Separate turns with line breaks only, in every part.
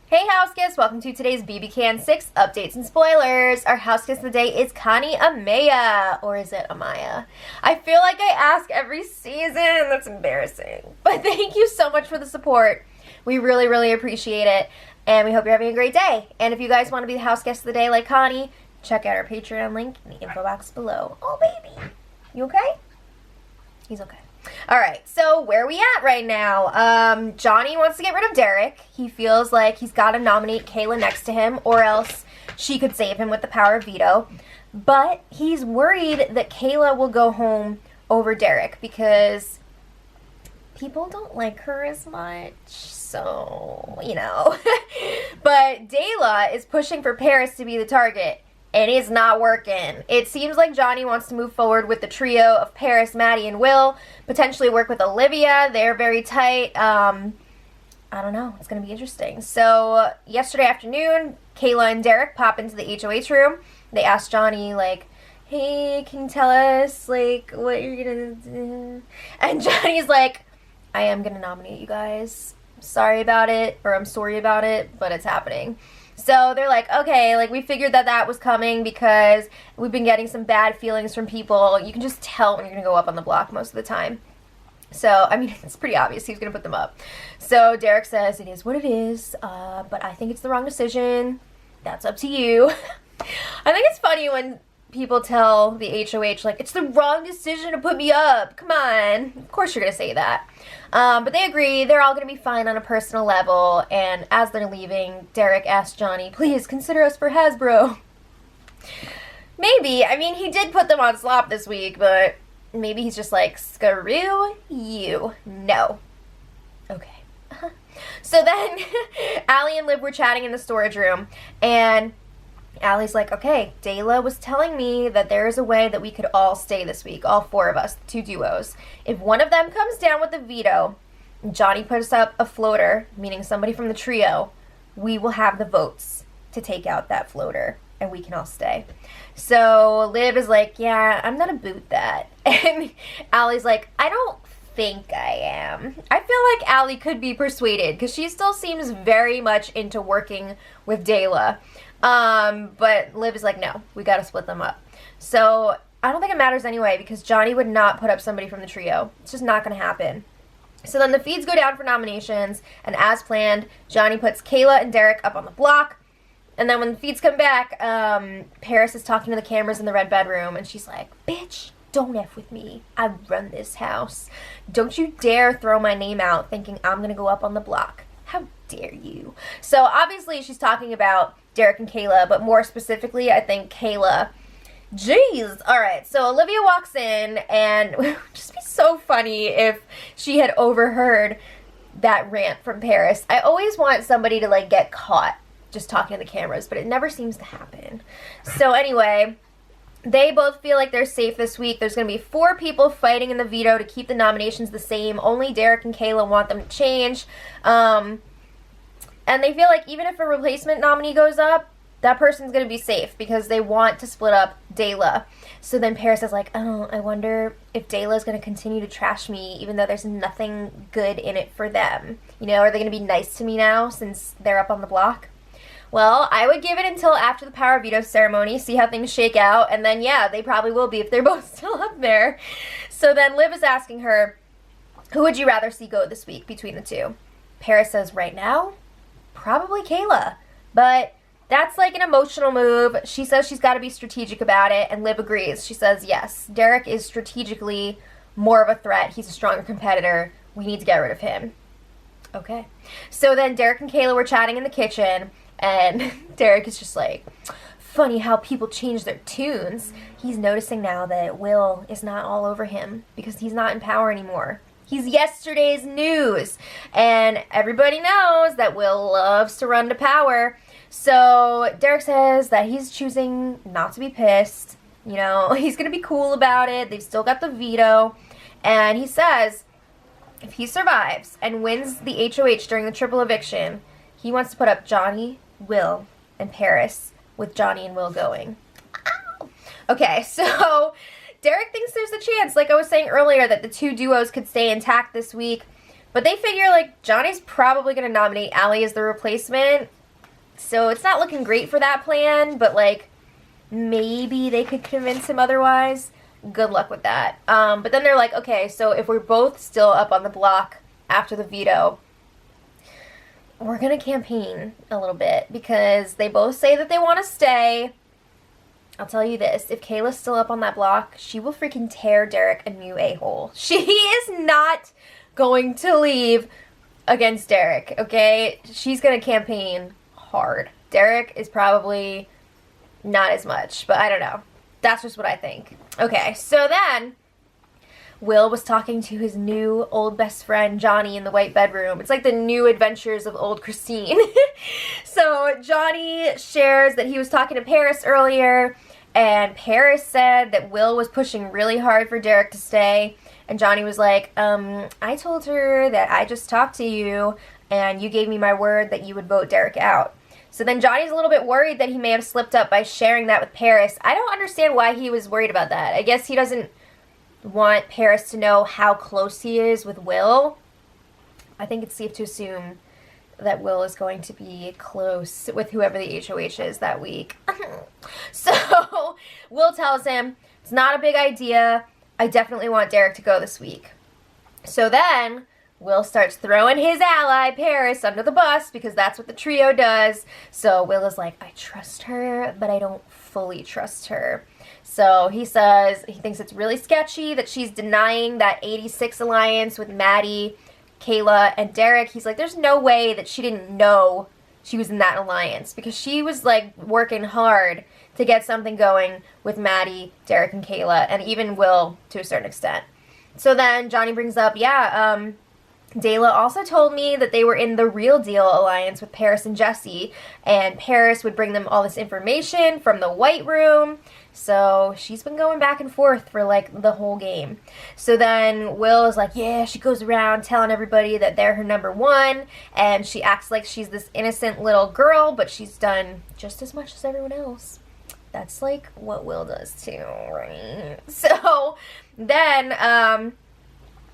Hey house guests, welcome to today's BB Can 6 updates and spoilers. Our house guest of the day is Connie Amaya, or is it Amaya? I feel like I ask every season, that's embarrassing. But thank you so much for the support. We really, really appreciate it, and we hope you're having a great day. And if you guys want to be the house guest of the day like Connie, check out our Patreon link in the info box below. Oh baby, you okay? He's okay. Alright, so where are we at right now? Johnny wants to get rid of Derek. He feels like he's got to nominate Kayla next to him, or else she could save him with the power of veto. But he's worried that Kayla will go home over Derek because people don't like her as much. So, you know. But Dayla is pushing for Paris to be the target. And it's not working. It seems like Johnny wants to move forward with the trio of Paris, Maddie, and Will. Potentially work with Olivia. They're very tight. I don't know. It's going to be interesting. So, yesterday afternoon, Kayla and Derek pop into the HOH room. They ask Johnny, like, hey, can you tell us, like, what you're going to do? And Johnny's like, I am going to nominate you guys. Sorry about it, or I'm sorry about it, but it's happening. So they're like, okay, like we figured that was coming because we've been getting some bad feelings from people. You can just tell when you're going to go up on the block most of the time. So, I mean, it's pretty obvious he's going to put them up. So Derek says, it is what it is, but I think it's the wrong decision. That's up to you. I think it's funny when people tell the HOH, like, it's the wrong decision to put me up. Come on. Of course you're going to say that. But they agree. They're all going to be fine on a personal level. And as they're leaving, Derek asks Johnny, please consider us for Hasbro. Maybe. I mean, he did put them on slop this week, but maybe he's just like, screw you. No. Okay. So then, Allie and Liv were chatting in the storage room, and Allie's like, okay, Dayla was telling me that there is a way that we could all stay this week, all four of us, the two duos. If one of them comes down with a veto, Johnny puts up a floater, meaning somebody from the trio, we will have the votes to take out that floater, and we can all stay. So Liv is like, yeah, I'm gonna boot that. And Allie's like, I don't think I am. I feel like Allie could be persuaded, because she still seems very much into working with Dayla. But Liv is like, no, we gotta split them up. So, I don't think it matters anyway, because Johnny would not put up somebody from the trio. It's just not gonna happen. So then the feeds go down for nominations, and as planned, Johnny puts Kayla and Derek up on the block. And then when the feeds come back, Paris is talking to the cameras in the red bedroom, and she's like, bitch, don't F with me. I run this house. Don't you dare throw my name out thinking I'm gonna go up on the block. How dare you? So obviously she's talking about Derek and Kayla, but more specifically, I think Kayla. Jeez. Alright, so Olivia walks in, and it would just be so funny if she had overheard that rant from Paris. I always want somebody to, like, get caught just talking to the cameras, but it never seems to happen. So anyway, they both feel like they're safe this week. There's going to be 4 people fighting in the veto to keep the nominations the same. Only Derek and Kayla want them to change. And they feel like even if a replacement nominee goes up, that person's going to be safe because they want to split up Dayla. So then Paris is like, oh, I wonder if Dayla's going to continue to trash me even though there's nothing good in it for them. You know, are they going to be nice to me now since they're up on the block? Well, I would give it until after the power veto ceremony, see how things shake out, and then, yeah, they probably will be if they're both still up there. So then Liv is asking her, who would you rather see go this week between the two? Paris says, right now, probably Kayla. But that's like an emotional move. She says she's got to be strategic about it, and Liv agrees. She says, yes, Derek is strategically more of a threat. He's a stronger competitor. We need to get rid of him. Okay. So then Derek and Kayla were chatting in the kitchen, and Derek is just like, funny how people change their tunes. He's noticing now that Will is not all over him because he's not in power anymore. He's yesterday's news. And everybody knows that Will loves to run to power. So Derek says that he's choosing not to be pissed. You know, he's going to be cool about it. They've still got the veto. And he says if he survives and wins the HOH during the triple eviction, he wants to put up Johnny, Will, and Paris with Johnny and Will going. Ow. Okay, so Derek thinks there's a chance, like I was saying earlier, that the two duos could stay intact this week. But they figure, like, Johnny's probably going to nominate Allie as the replacement. So it's not looking great for that plan, but, like, maybe they could convince him otherwise. Good luck with that. But then they're like, okay, so if we're both still up on the block after the veto, we're going to campaign a little bit because they both say that they want to stay. I'll tell you this, if Kayla's still up on that block, she will freaking tear Derek a new a-hole. She is not going to leave against Derek, okay? She's going to campaign hard. Derek is probably not as much, but I don't know. That's just what I think. Okay, so then Will was talking to his new old best friend, Johnny, in the white bedroom. It's like the new adventures of old Christine. So Johnny shares that he was talking to Paris earlier, and Paris said that Will was pushing really hard for Derek to stay. And Johnny was like, I told her that I just talked to you, and you gave me my word that you would vote Derek out. So then Johnny's a little bit worried that he may have slipped up by sharing that with Paris. I don't understand why he was worried about that. I guess he doesn't want Paris to know how close he is with Will. I think it's safe to assume that Will is going to be close with whoever the HOH is that week. So Will tells him, it's not a big idea. I definitely want Derek to go this week. So then Will starts throwing his ally, Paris, under the bus because that's what the trio does. So Will is like, I trust her, but I don't fully trust her. So he says he thinks it's really sketchy that she's denying that 86 alliance with Maddie, Kayla, and Derek. He's like, there's no way that she didn't know she was in that alliance because she was, like, working hard to get something going with Maddie, Derek, and Kayla, and even Will to a certain extent. So then Johnny brings up, Dayla also told me that they were in the Real Deal alliance with Paris and Jesse, and Paris would bring them all this information from the White Room. So she's been going back and forth for, like, the whole game. So then Will is like, yeah, she goes around telling everybody that they're her number one, and she acts like she's this innocent little girl, but she's done just as much as everyone else. That's, like, what Will does too, right? So then,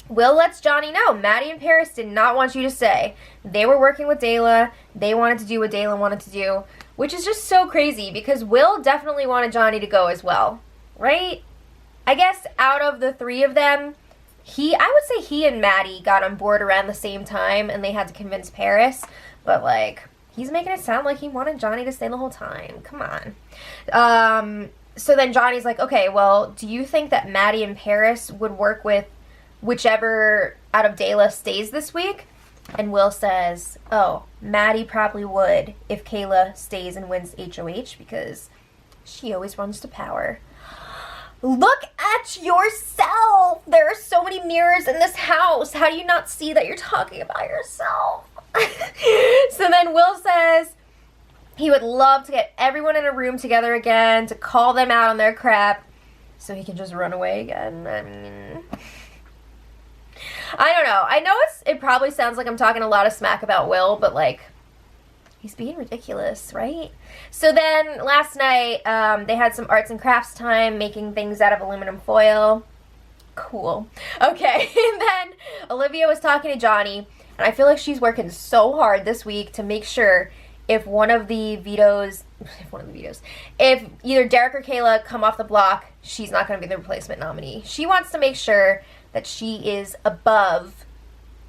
Will lets Johnny know Maddie and Paris did not want you to stay. They were working with Dayla. They wanted to do what Dayla wanted to do, which is just so crazy because Will definitely wanted Johnny to go as well, right? I guess out of the three of them, I would say he and Maddie got on board around the same time and they had to convince Paris, but, like, he's making it sound like he wanted Johnny to stay the whole time. Come on. So then Johnny's like, okay, well, do you think that Maddie and Paris would work with whichever out of Dayla stays this week? And Will says, oh, Maddie probably would if Kayla stays and wins HOH because she always runs to power. Look at yourself! There are so many mirrors in this house. How do you not see that you're talking about yourself? So then Will says he would love to get everyone in a room together again to call them out on their crap so he can just run away again. I mean, I don't know. I know it probably sounds like I'm talking a lot of smack about Will, but, like, he's being ridiculous, right? So then last night they had some arts and crafts time making things out of aluminum foil. Cool. Okay, and then Olivia was talking to Johnny, and I feel like she's working so hard this week to make sure if either Derek or Kayla come off the block, she's not going to be the replacement nominee. She wants to make sure that she is above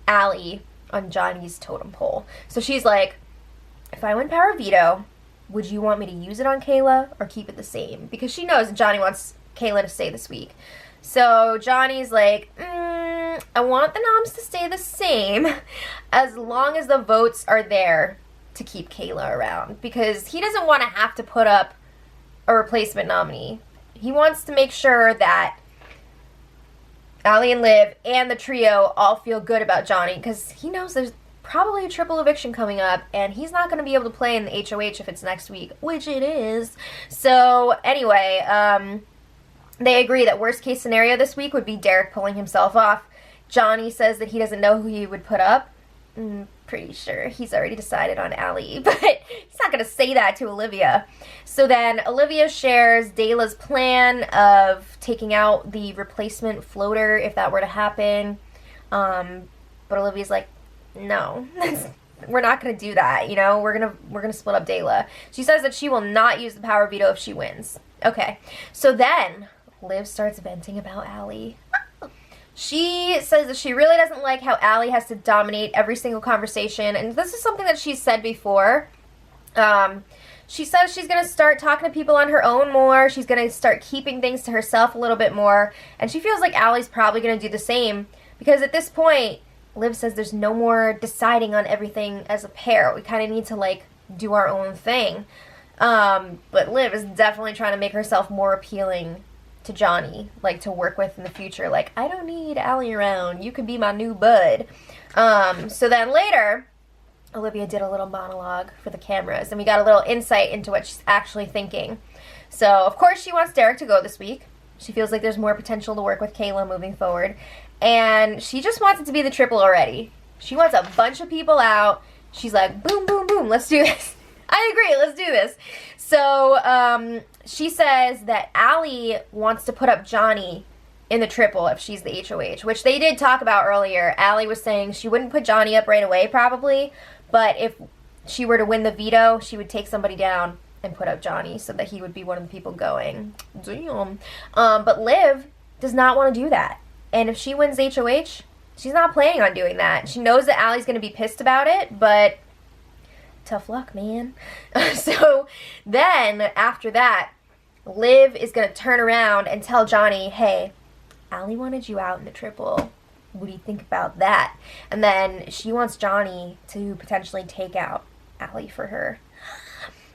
Allie on Johnny's totem pole. So she's like, if I win power veto, would you want me to use it on Kayla or keep it the same? Because she knows that Johnny wants Kayla to stay this week. So Johnny's like, I want the noms to stay the same as long as the votes are there to keep Kayla around. Because he doesn't want to have to put up a replacement nominee. He wants to make sure that Allie and Liv and the trio all feel good about Johnny because he knows there's probably a triple eviction coming up and he's not going to be able to play in the HOH if it's next week, which it is. So anyway, they agree that worst case scenario this week would be Derek pulling himself off. Johnny says that he doesn't know who he would put up. Pretty sure he's already decided on Allie, but he's not going to say that to Olivia. So then Olivia shares Dayla's plan of taking out the replacement floater if that were to happen. But Olivia's like, no, we're not gonna do that, you know? We're gonna split up Dayla. She says that she will not use the power veto if she wins. Okay, so then Liv starts venting about Allie. She says that she really doesn't like how Allie has to dominate every single conversation, and this is something that she's said before. She says she's going to start talking to people on her own more. She's going to start keeping things to herself a little bit more, and she feels like Allie's probably going to do the same, because at this point, Liv says there's no more deciding on everything as a pair. We kind of need to, like, do our own thing. But Liv is definitely trying to make herself more appealing to Johnny, like, to work with in the future. Like, I don't need Allie around. You could be my new bud. So then later, Olivia did a little monologue for the cameras, and we got a little insight into what she's actually thinking. So, of course, she wants Derek to go this week. She feels like there's more potential to work with Kayla moving forward. And she just wants it to be the triple already. She wants a bunch of people out. She's like, boom, boom, boom, let's do this. I agree, let's do this. So, she says that Allie wants to put up Johnny in the triple if she's the HOH, which they did talk about earlier. Allie was saying she wouldn't put Johnny up right away, probably, but if she were to win the veto, she would take somebody down and put up Johnny so that he would be one of the people going. Damn. But Liv does not want to do that. And if she wins HOH, she's not planning on doing that. She knows that Allie's going to be pissed about it, but tough luck, man. So then, after that, Liv is going to turn around and tell Johnny, hey, Allie wanted you out in the triple. What do you think about that? And then she wants Johnny to potentially take out Allie for her.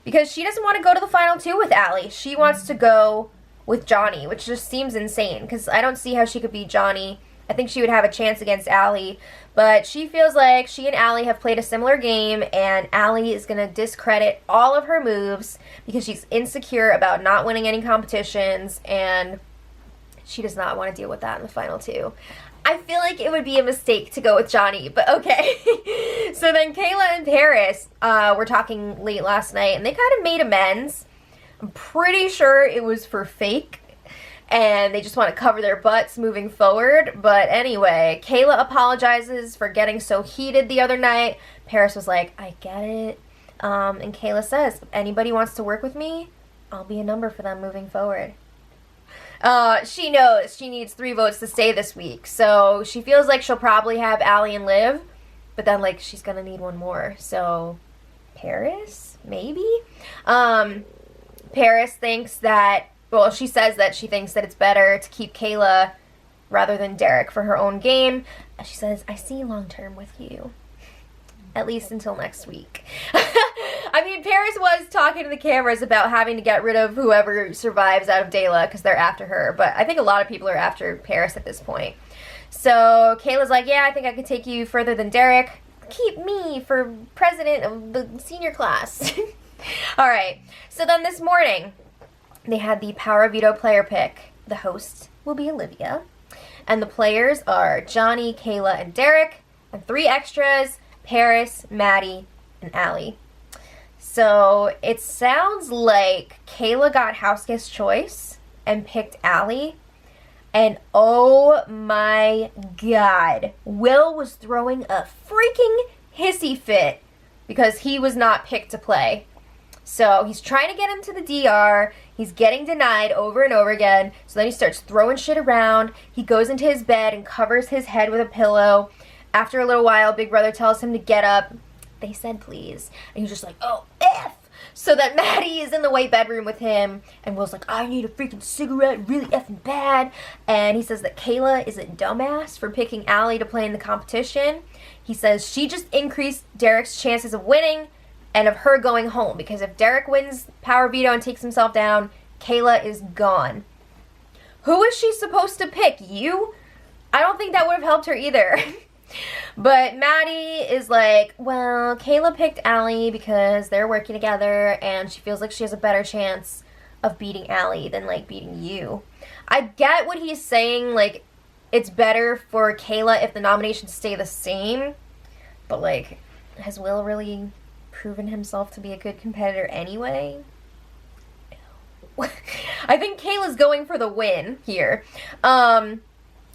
Because she doesn't want to go to the final two with Allie. She wants to go with Johnny, which just seems insane. Because I don't see how she could beat Johnny. I think she would have a chance against Allie. But she feels like she and Allie have played a similar game, and Allie is going to discredit all of her moves because she's insecure about not winning any competitions, and she does not want to deal with that in the final two. I feel like it would be a mistake to go with Johnny, but okay. So then Kayla and Paris were talking late last night, and they kind of made amends. I'm pretty sure it was for fake, and they just want to cover their butts moving forward. But anyway, Kayla apologizes for getting so heated the other night. Paris was like, I get it. And Kayla says, if anybody wants to work with me, I'll be a number for them moving forward. She knows she needs 3 votes to stay this week. So she feels like she'll probably have Allie and Liv. But then, like, she's going to need one more. So, Paris? Maybe? Paris thinks that, well, she says that she thinks that it's better to keep Kayla rather than Derek for her own game. She says, I see long-term with you. At least until next week. I mean, Paris was talking to the cameras about having to get rid of whoever survives out of Dayla because they're after her. But I think a lot of people are after Paris at this point. So Kayla's like, yeah, I think I could take you further than Derek. Keep me for president of the senior class. All right. So then this morning, they had the Power Veto player pick. The host will be Olivia. And the players are Johnny, Kayla, and Derek. And 3 extras, Paris, Maddie, and Allie. So it sounds like Kayla got house guest choice and picked Allie. And oh my god, Will was throwing a freaking hissy fit because he was not picked to play. So he's trying to get into the DR. He's getting denied over and over again. So then he starts throwing shit around. He goes into his bed and covers his head with a pillow. After a little while, Big Brother tells him to get up. They said please. And he's just like, oh, F. So that Maddie is in the white bedroom with him. And Will's like, I need a freaking cigarette really effing bad. And he says that Kayla is a dumbass for picking Allie to play in the competition. He says she just increased Derek's chances of winning and of her going home. Because if Derek wins Power Veto and takes himself down, Kayla is gone. Who is she supposed to pick? You? I don't think that would have helped her either. But Maddie is like, well, Kayla picked Allie because they're working together and she feels like she has a better chance of beating Allie than, like, beating you. I get what he's saying, like, it's better for Kayla if the nominations stay the same. But, like, has Will really proven himself to be a good competitor anyway? No. I think Kayla's going for the win here.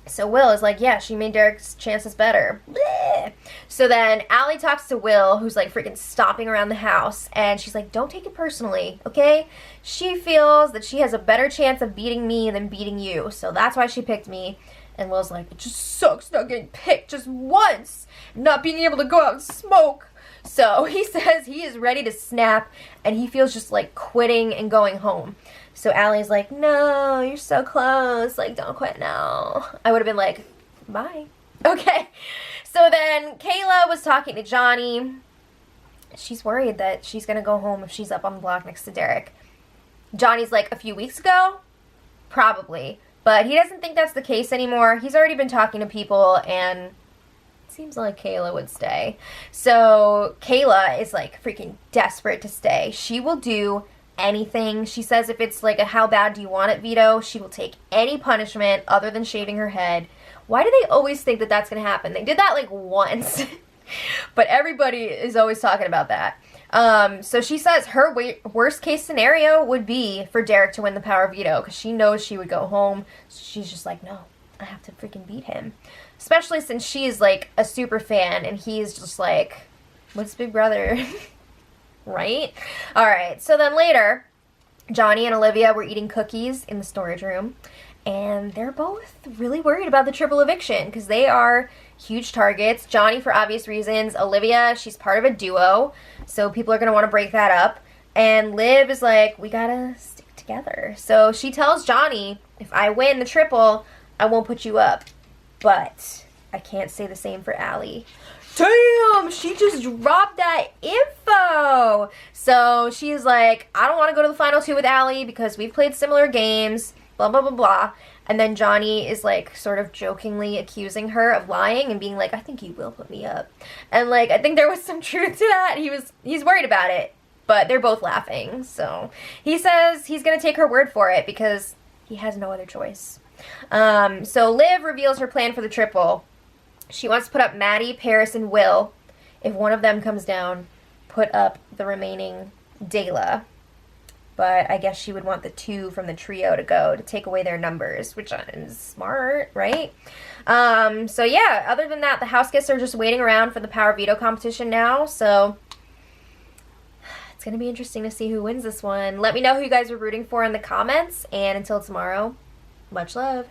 So Will is like, yeah, she made Derek's chances better. Blech. Okay. So then Allie talks to Will, who's like freaking stomping around the house, and she's like, don't take it personally, okay? She feels that she has a better chance of beating me than beating you, so that's why she picked me. And Will's like, it just sucks not getting picked just once, not being able to go out and smoke. So he says he is ready to snap, and he feels just like quitting and going home. So Allie's like, no, you're so close, like, don't quit now. I would have been like, bye. Okay. So then Kayla was talking to Johnny. She's worried that she's going to go home if she's up on the block next to Derek. Johnny's like, a few weeks ago? Probably. But he doesn't think that's the case anymore. He's already been talking to people, and it seems like Kayla would stay. So Kayla is like freaking desperate to stay. She will do anything. She says if it's like a how bad do you want it veto, she will take any punishment other than shaving her head. Why do they always think that that's going to happen? They did that like once. But everybody is always talking about that. So she says her worst case scenario would be for Derek to win the power veto because she knows she would go home. So she's just like, no, I have to freaking beat him. Especially since she is like a super fan and he's just like, what's Big Brother? Right? Alright, so then later, Johnny and Olivia were eating cookies in the storage room. And they're both really worried about the triple eviction because they are huge targets. Johnny for obvious reasons. Olivia, she's part of a duo, so people are going to want to break that up. And Liv is like, we got to stick together. So she tells Johnny, if I win the triple, I won't put you up. But I can't say the same for Allie. Damn, she just dropped that info. So she's like, I don't want to go to the final two with Allie because we've played similar games. Blah, blah, blah, blah. And then Johnny is, like, sort of jokingly accusing her of lying and being like, I think you will put me up. And, like, I think there was some truth to that. He's worried about it, but they're both laughing. So he says he's going to take her word for it because he has no other choice. So Liv reveals her plan for the triple. She wants to put up Maddie, Paris, and Will. If one of them comes down, put up the remaining Dayla. But I guess she would want the two from the trio to go to take away their numbers, which is smart, right? So yeah, other than that, the house guests are just waiting around for the power veto competition now. So it's going to be interesting to see who wins this one. Let me know who you guys are rooting for in the comments. And until tomorrow, much love.